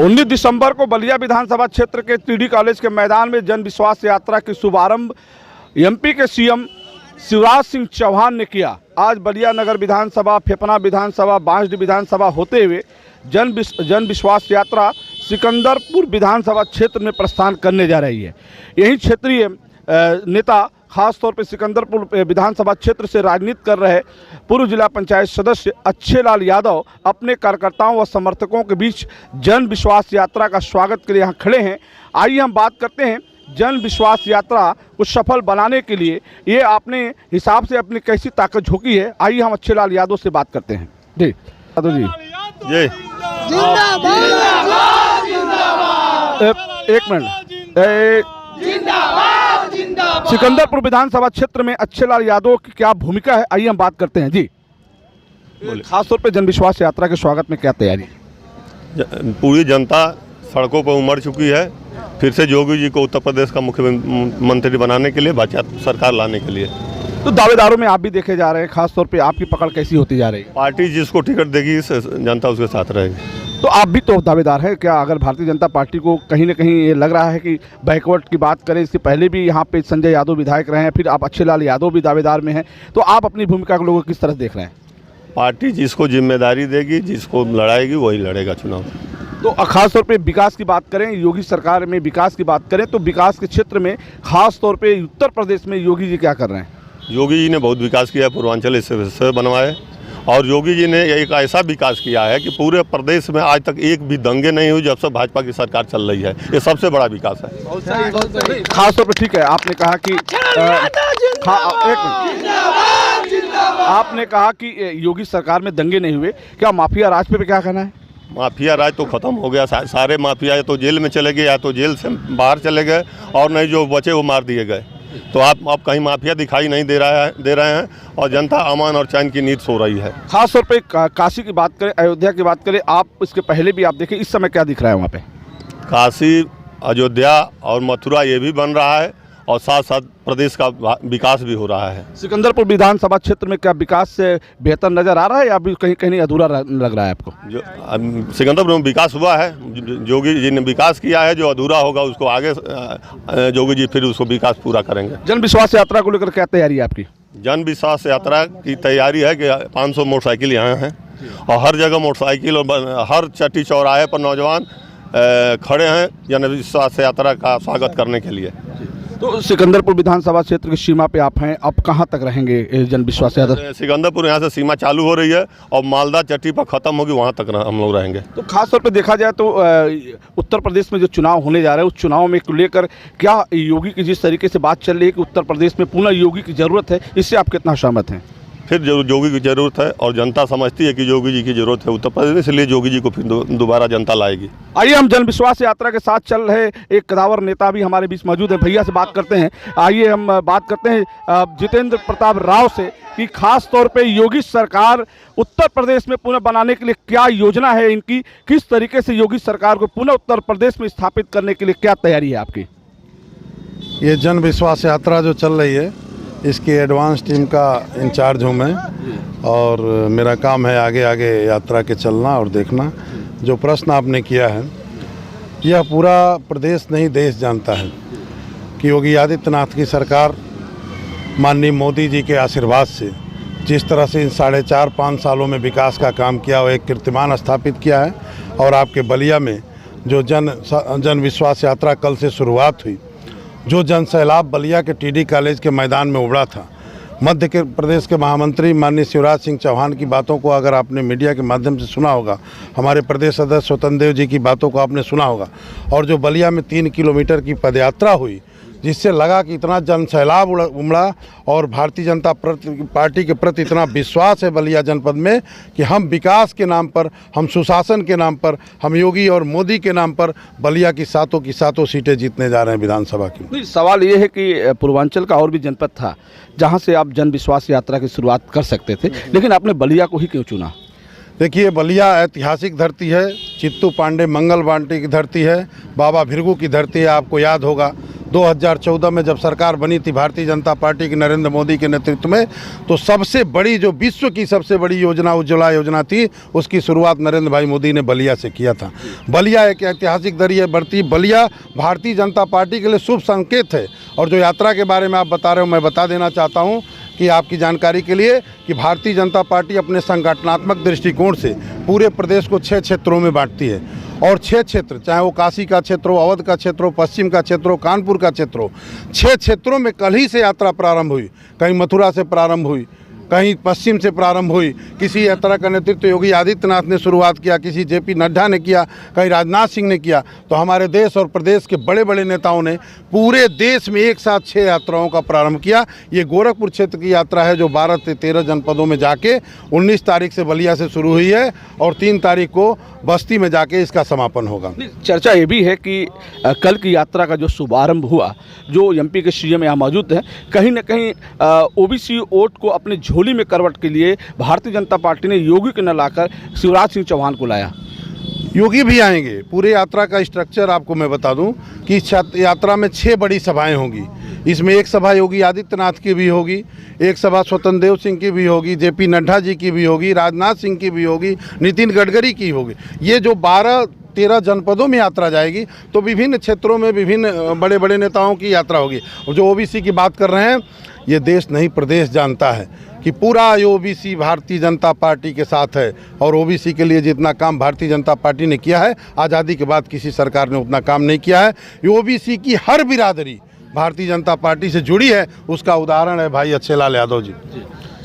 19 दिसंबर को बलिया विधानसभा क्षेत्र के टीडी कॉलेज के मैदान में जन विश्वास यात्रा की शुभारंभ एमपी के सीएम शिवराज सिंह चौहान ने किया। आज बलिया नगर विधानसभा, फेफना विधानसभा, बांसडी विधानसभा होते हुए जन विश्वास यात्रा सिकंदरपुर विधानसभा क्षेत्र में प्रस्थान करने जा रही है। यही क्षेत्रीय नेता खासतौर पर सिकंदरपुर विधानसभा क्षेत्र से राजनीति कर रहे पूर्व जिला पंचायत सदस्य अच्छेलाल यादव अपने कार्यकर्ताओं व समर्थकों के बीच जन विश्वास यात्रा का स्वागत के लिए यहाँ खड़े हैं। आइए हम बात करते हैं जन विश्वास यात्रा को सफल बनाने के लिए ये अपने हिसाब से अपनी कैसी ताकत झोंकी है। आइए हम अच्छेलाल यादव से बात करते हैं। जी यादव जी, जी एक मिनट। सिकंदरपुर विधानसभा क्षेत्र में अच्छेलाल यादव की क्या भूमिका है, आइए हम बात करते हैं। जी खासतौर पे जन विश्वास यात्रा के स्वागत में क्या तैयारी? पूरी जनता सड़कों पर उमड़ चुकी है, फिर से योगी जी को उत्तर प्रदेश का मुख्यमंत्री बनाने के लिए, भाजपा सरकार लाने के लिए। तो दावेदारों में आप भी देखे जा रहे हैं, खासतौर पे आपकी पकड़ कैसी होती जा रही है? पार्टी जिसको टिकट देगी जनता उसके साथ रहेगी। तो आप भी तो दावेदार हैं क्या? अगर भारतीय जनता पार्टी को कहीं ना कहीं ये लग रहा है कि बैकवर्ड की बात करें, इससे पहले भी यहाँ पे संजय यादव विधायक रहे हैं, फिर आप अच्छेलाल यादव भी दावेदार में हैं, तो आप अपनी भूमिका को लोगों को किस तरह देख रहे हैं? पार्टी जिसको जिम्मेदारी देगी, जिसको लड़ाएगी, वही लड़ेगा चुनाव। तो खासतौर पे विकास की बात करें, योगी सरकार में विकास की बात करें तो विकास के क्षेत्र में खासतौर पे उत्तर प्रदेश में योगी जी क्या कर रहे हैं? योगी जी ने बहुत विकास किया है, पूर्वांचल इससे बनवाए, और योगी जी ने एक ऐसा विकास किया है कि पूरे प्रदेश में आज तक एक भी दंगे नहीं हुई जब से भाजपा की सरकार चल रही है। ये सबसे बड़ा विकास है खासतौर पे। ठीक है, आपने कहा कि आपने कहा कि योगी सरकार में दंगे नहीं हुए, क्या माफिया राज पे क्या कहना है? माफिया राज तो खत्म हो गया, सारे माफिया या तो जेल में चले गए या तो जेल से बाहर चले गए, और नहीं जो बचे वो मार दिए गए। तो आप अब कहीं माफिया दिखाई नहीं दे रहे हैं, और जनता अमन और चैन की नींद सो रही है। खासतौर पे काशी की बात करें, अयोध्या की बात करें, आप इसके पहले भी आप देखें, इस समय क्या दिख रहा है वहाँ पे? काशी, अयोध्या और मथुरा ये भी बन रहा है, और साथ साथ प्रदेश का विकास भी हो रहा है। सिकंदरपुर विधानसभा क्षेत्र में क्या विकास से बेहतर नजर आ रहा है या अभी कहीं कहीं अधूरा लग रहा है आपको? जो सिकंदरपुर में विकास हुआ है, योगी जी ने विकास किया है, जो अधूरा होगा उसको आगे योगी जी फिर उसको विकास पूरा करेंगे। जन विश्वास यात्रा को लेकर क्या तैयारी है आपकी? जन विश्वास यात्रा की तैयारी है कि 500 मोटरसाइकिल यहाँ हैं, और हर जगह मोटरसाइकिल, और हर चट्टी चौराहे पर नौजवान खड़े हैं जन विश्वास यात्रा का स्वागत करने के लिए। तो सिकंदरपुर विधानसभा क्षेत्र की सीमा पे आप हैं, अब कहाँ तक रहेंगे जन विश्वास यात्रा? सिकंदरपुर यहाँ से सीमा चालू हो रही है और मालदा चट्टी पर ख़त्म होगी, वहाँ तक हम लोग रहेंगे। तो खासतौर पे देखा जाए तो उत्तर प्रदेश में जो चुनाव होने जा रहे हैं, उस चुनाव में लेकर क्या योगी की जिस तरीके से बात चल रही है कि उत्तर प्रदेश में पुनः योगी की ज़रूरत है, इससे आप कितना सहमत हैं? फिर योगी की ज़रूरत है, और जनता समझती है कि योगी जी की ज़रूरत है उत्तर प्रदेश में, इसलिए योगी जी को फिर दोबारा जनता लाएगी। आइए हम जन विश्वास यात्रा के साथ चल रहे एक कदावर नेता भी हमारे बीच मौजूद है, भैया से बात करते हैं। आइए हम बात करते हैं जितेंद्र प्रताप राव से कि खास तौर पे योगी सरकार उत्तर प्रदेश में पुनः बनाने के लिए क्या योजना है इनकी, किस तरीके से योगी सरकार को पुनः उत्तर प्रदेश में स्थापित करने के लिए क्या तैयारी है आपकी? ये जन विश्वास यात्रा जो चल रही है, इसकी एडवांस टीम का इंचार्ज हूँ मैं, और मेरा काम है आगे आगे यात्रा के चलना और देखना। जो प्रश्न आपने किया है, यह पूरा प्रदेश नहीं देश जानता है कि योगी आदित्यनाथ की सरकार माननीय मोदी जी के आशीर्वाद से जिस तरह से इन 4.5-5 सालों में विकास का काम किया, वो एक कीर्तिमान स्थापित किया है। और आपके बलिया में जो जन विश्वास यात्रा कल से शुरुआत हुई, जो जन सैलाब बलिया के टीडी कॉलेज के मैदान में उमड़ा था, मध्य प्रदेश के महामंत्री माननीय शिवराज सिंह चौहान की बातों को अगर आपने मीडिया के माध्यम से सुना होगा, हमारे प्रदेश अध्यक्ष स्वतंत्र देव जी की बातों को आपने सुना होगा, और जो बलिया में 3 किलोमीटर की पदयात्रा हुई, जिससे लगा कि इतना जन सैलाब उमड़ा और भारतीय जनता पार्टी के प्रति इतना विश्वास है बलिया जनपद में कि हम विकास के नाम पर, हम सुशासन के नाम पर, हम योगी और मोदी के नाम पर बलिया की सातों सीटें जीतने जा रहे हैं विधानसभा की। सवाल ये है कि पूर्वांचल का और भी जनपद था जहाँ से आप जन विश्वास यात्रा की शुरुआत कर सकते थे, लेकिन आपने बलिया को ही क्यों चुना? देखिए, बलिया ऐतिहासिक धरती है, चित्तू पांडे मंगल बांटी की धरती है, बाबा भिरगू की धरती है। आपको याद होगा 2014 में जब सरकार बनी थी भारतीय जनता पार्टी की नरेंद्र मोदी के नेतृत्व में, तो सबसे बड़ी जो विश्व की सबसे बड़ी योजना उज्ज्वला योजना थी, उसकी शुरुआत नरेंद्र भाई मोदी ने बलिया से किया था। बलिया एक ऐतिहासिक दरिया बढ़ती, बलिया भारतीय जनता पार्टी के लिए शुभ संकेत है। और जो यात्रा के बारे में आप बता रहे हो, मैं बता देना चाहता हूँ कि आपकी जानकारी के लिए कि भारतीय जनता पार्टी अपने संगठनात्मक दृष्टिकोण से पूरे प्रदेश को 6 क्षेत्रों में बांटती है। और 6 क्षेत्र, चाहे वो काशी का क्षेत्र हो, अवध का क्षेत्र हो, पश्चिम का क्षेत्र हो, कानपुर का क्षेत्र हो, 6 क्षेत्रों में कल ही से यात्रा प्रारंभ हुई। कहीं मथुरा से प्रारंभ हुई, कहीं पश्चिम से प्रारंभ हुई। किसी यात्रा का नेतृत्व योगी आदित्यनाथ ने शुरुआत किया, किसी जेपी नड्डा ने किया, कहीं राजनाथ सिंह ने किया। तो हमारे देश और प्रदेश के बड़े बड़े नेताओं ने पूरे देश में एक साथ 6 यात्राओं का प्रारंभ किया। ये गोरखपुर क्षेत्र की यात्रा है जो 12 से 13 जनपदों में जाके 19 तारीख से बलिया से शुरू हुई है और 3 तारीख को बस्ती में जाके इसका समापन होगा। चर्चा ये भी है कि कल की यात्रा का जो शुभारंभ हुआ, जो एमपी के सीएम यहाँ मौजूद हैं, कहीं ना कहीं ओबीसी वोट को अपने झोली में करवट के लिए भारतीय जनता पार्टी ने योगी को न लाकर शिवराज सिंह चौहान को लाया। योगी भी आएंगे। पूरे यात्रा का स्ट्रक्चर आपको मैं बता दूं कि यात्रा में 6 बड़ी सभाएं होंगी। इसमें एक सभा योगी आदित्यनाथ की भी होगी, एक सभा स्वतंत्र देव सिंह की भी होगी, जेपी नड्डा जी की भी होगी, राजनाथ सिंह की भी होगी, नितिन गडकरी की होगी। ये जो 12-13 जनपदों में यात्रा जाएगी, तो विभिन्न क्षेत्रों में विभिन्न बड़े बड़े नेताओं की यात्रा होगी। और जो ओबीसी की बात कर रहे हैं, ये देश नहीं प्रदेश जानता है कि पूरा ओबीसी भारतीय जनता पार्टी के साथ है। और ओबीसी के लिए जितना काम भारतीय जनता पार्टी ने किया है, आज़ादी के बाद किसी सरकार ने उतना काम नहीं किया है। ये ओबीसी की हर बिरादरी भारतीय जनता पार्टी से जुड़ी है। उसका उदाहरण है भाई अच्छेलाल यादव जी।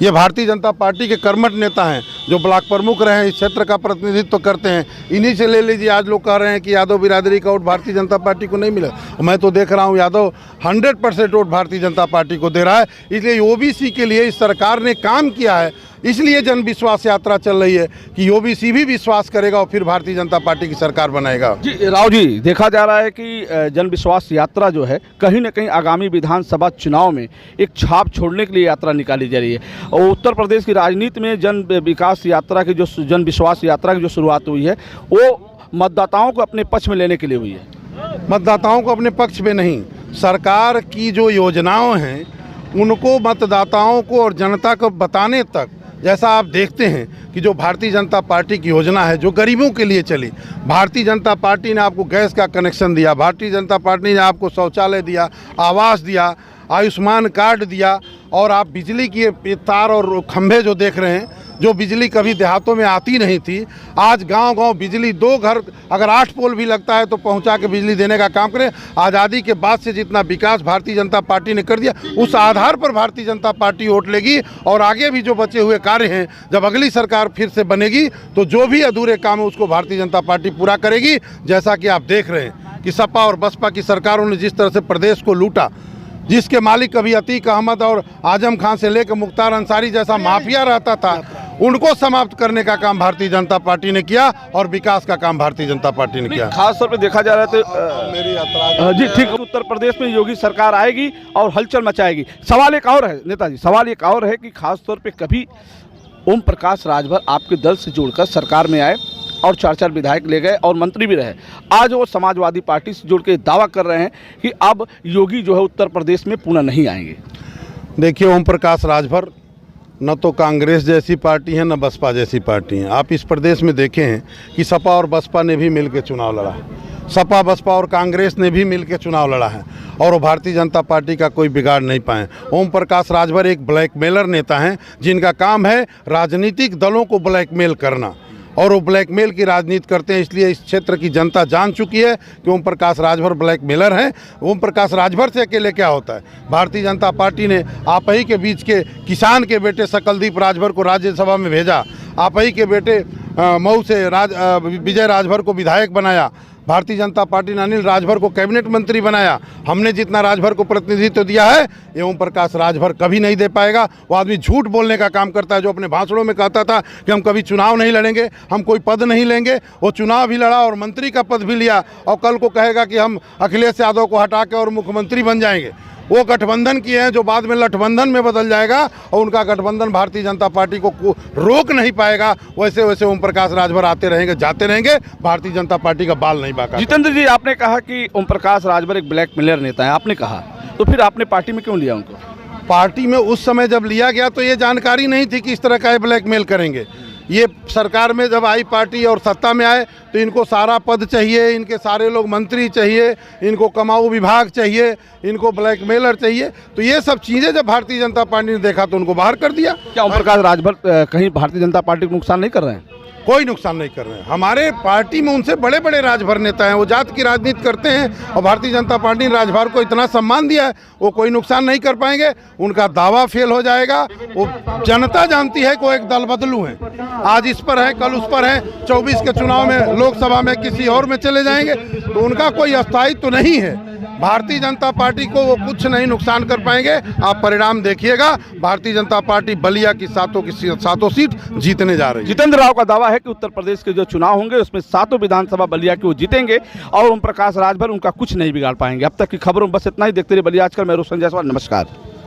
ये भारतीय जनता पार्टी के कर्मठ नेता हैं, जो ब्लॉक प्रमुख रहे हैं, इस क्षेत्र का प्रतिनिधित्व करते हैं। इन्हीं से ले लीजिए, आज लोग कह रहे हैं कि यादव बिरादरी का वोट भारतीय जनता पार्टी को नहीं मिला। मैं तो देख रहा हूँ यादव 100% वोट भारतीय जनता पार्टी को दे रहा है। इसलिए ओबीसी के लिए इस सरकार ने काम किया है, इसलिए जन विश्वास यात्रा चल रही है कि ओबीसी भी विश्वास करेगा और फिर भारतीय जनता पार्टी की सरकार बनाएगा। जी राव जी, देखा जा रहा है कि जन विश्वास यात्रा जो है कहीं ना कहीं आगामी विधानसभा चुनाव में एक छाप छोड़ने के लिए यात्रा निकाली जा रही है। और उत्तर प्रदेश की राजनीति में जन विकास यात्रा की जो जन विश्वास यात्रा की जो शुरुआत हुई है, वो मतदाताओं को अपने पक्ष में लेने के लिए हुई है। मतदाताओं को अपने पक्ष में नहीं, सरकार की जो योजनाओं हैं उनको मतदाताओं को और जनता को बताने तक। जैसा आप देखते हैं कि जो भारतीय जनता पार्टी की योजना है जो गरीबों के लिए चली, भारतीय जनता पार्टी ने आपको गैस का कनेक्शन दिया, भारतीय जनता पार्टी ने आपको शौचालय दिया, आवास दिया, आयुष्मान कार्ड दिया। और आप बिजली की तार और खंभे जो देख रहे हैं, जो बिजली कभी देहातों में आती नहीं थी, आज गांव-गांव बिजली, 2 घर अगर 8 पोल भी लगता है तो पहुंचा के बिजली देने का काम करें। आज़ादी के बाद से जितना विकास भारतीय जनता पार्टी ने कर दिया, उस आधार पर भारतीय जनता पार्टी वोट लेगी। और आगे भी जो बचे हुए कार्य हैं, जब अगली सरकार फिर से बनेगी तो जो भी अधूरे काम है उसको भारतीय जनता पार्टी पूरा करेगी। जैसा कि आप देख रहे हैं कि सपा और बसपा की सरकारों ने जिस तरह से प्रदेश को लूटा, जिसके मालिक कभी अतीक अहमद और आजम खान से लेकर मुख्तार अंसारी जैसा माफिया रहता था, उनको समाप्त करने का काम भारतीय जनता पार्टी ने किया और विकास का काम भारतीय जनता पार्टी ने किया। खास तौर पे देखा जा रहा है तो मेरी यात्रा जी ठीक, उत्तर प्रदेश में योगी सरकार आएगी और हलचल मचाएगी। सवाल एक और है नेताजी, सवाल एक और है कि खास तौर पे कभी ओम प्रकाश राजभर आपके दल से जुड़कर सरकार में आए और 4 विधायक ले गए और मंत्री भी रहे। आज वो समाजवादी पार्टी से जुड़ के दावा कर रहे हैं कि अब योगी जो है उत्तर प्रदेश में पुनः नहीं आएंगे। देखिए, ओम प्रकाश राजभर न तो कांग्रेस जैसी पार्टी है न बसपा जैसी पार्टी है। आप इस प्रदेश में देखे हैं कि सपा और बसपा ने भी मिलकर चुनाव लड़ा है, सपा बसपा और कांग्रेस ने भी मिलकर चुनाव लड़ा है और वो भारतीय जनता पार्टी का कोई बिगाड़ नहीं पाए। ओम प्रकाश राजभर एक ब्लैकमेलर नेता हैं जिनका काम है राजनीतिक दलों को ब्लैकमेल करना, और वो ब्लैकमेल की राजनीति करते हैं। इसलिए इस क्षेत्र की जनता जान चुकी है कि ओम प्रकाश राजभर ब्लैकमेलर हैं। ओम प्रकाश राजभर से अकेले क्या होता है? भारतीय जनता पार्टी ने आप ही के बीच के किसान के बेटे सकलदीप राजभर को राज्यसभा में भेजा, आप ही के बेटे मऊ से विजय राजभर को विधायक बनाया, भारतीय जनता पार्टी ने अनिल राजभर को कैबिनेट मंत्री बनाया। हमने जितना राजभर को प्रतिनिधित्व दिया है ये ओम प्रकाश राजभर कभी नहीं दे पाएगा। वो आदमी झूठ बोलने का काम करता है। जो अपने भाषणों में कहता था कि हम कभी चुनाव नहीं लड़ेंगे, हम कोई पद नहीं लेंगे, वो चुनाव भी लड़ा और मंत्री का पद भी लिया और कल को कहेगा कि हम अखिलेश यादव को हटा के और मुख्यमंत्री बन जाएंगे। वो गठबंधन किए हैं जो बाद में लठबंधन में बदल जाएगा और उनका गठबंधन भारतीय जनता पार्टी को रोक नहीं पाएगा। वैसे वैसे ओम प्रकाश राजभर आते रहेंगे, जाते रहेंगे, भारतीय जनता पार्टी का बाल नहीं बाका। जितेंद्र जी, आपने कहा कि ओम प्रकाश राजभर एक ब्लैकमेलर नेता है, आपने कहा, तो फिर आपने पार्टी में क्यों लिया उनको? पार्टी में उस समय जब लिया गया तो ये जानकारी नहीं थी कि इस तरह का ब्लैकमेल करेंगे। ये सरकार में जब आई पार्टी और सत्ता में आए तो इनको सारा पद चाहिए, इनके सारे लोग मंत्री चाहिए, इनको कमाऊ विभाग चाहिए, इनको ब्लैकमेलर चाहिए। तो ये सब चीज़ें जब भारतीय जनता पार्टी ने देखा तो उनको बाहर कर दिया। क्या ओम प्रकाश राजभर कहीं भारतीय जनता पार्टी को नुकसान नहीं कर रहे हैं? कोई नुकसान नहीं कर रहे हैं। हमारे पार्टी में उनसे बड़े बड़े राजभर नेता हैं, वो जात की राजनीति करते हैं और भारतीय जनता पार्टी ने राजभर को इतना सम्मान दिया है, वो कोई नुकसान नहीं कर पाएंगे। उनका दावा फेल हो जाएगा। वो जनता जानती है कि वो एक दल बदलू हैं, आज इस पर है, कल उस पर है, 24 के चुनाव में लोकसभा में किसी और में चले जाएंगे, तो उनका कोई अस्थायित्व नहीं है। भारतीय जनता पार्टी को वो कुछ नहीं नुकसान कर पाएंगे। आप परिणाम देखिएगा, भारतीय जनता पार्टी बलिया की सातों सीट जीतने जा रही है। जितेंद्र राव का दावा है कि उत्तर प्रदेश के जो चुनाव होंगे उसमें 7 विधानसभा बलिया के वो जीतेंगे और ओम प्रकाश राजभर उनका कुछ नहीं बिगाड़ पाएंगे। अब तक की खबरों बस इतना ही। देखते रहिए बलिया आजकल। मैं रोशन जायसवाल, नमस्कार।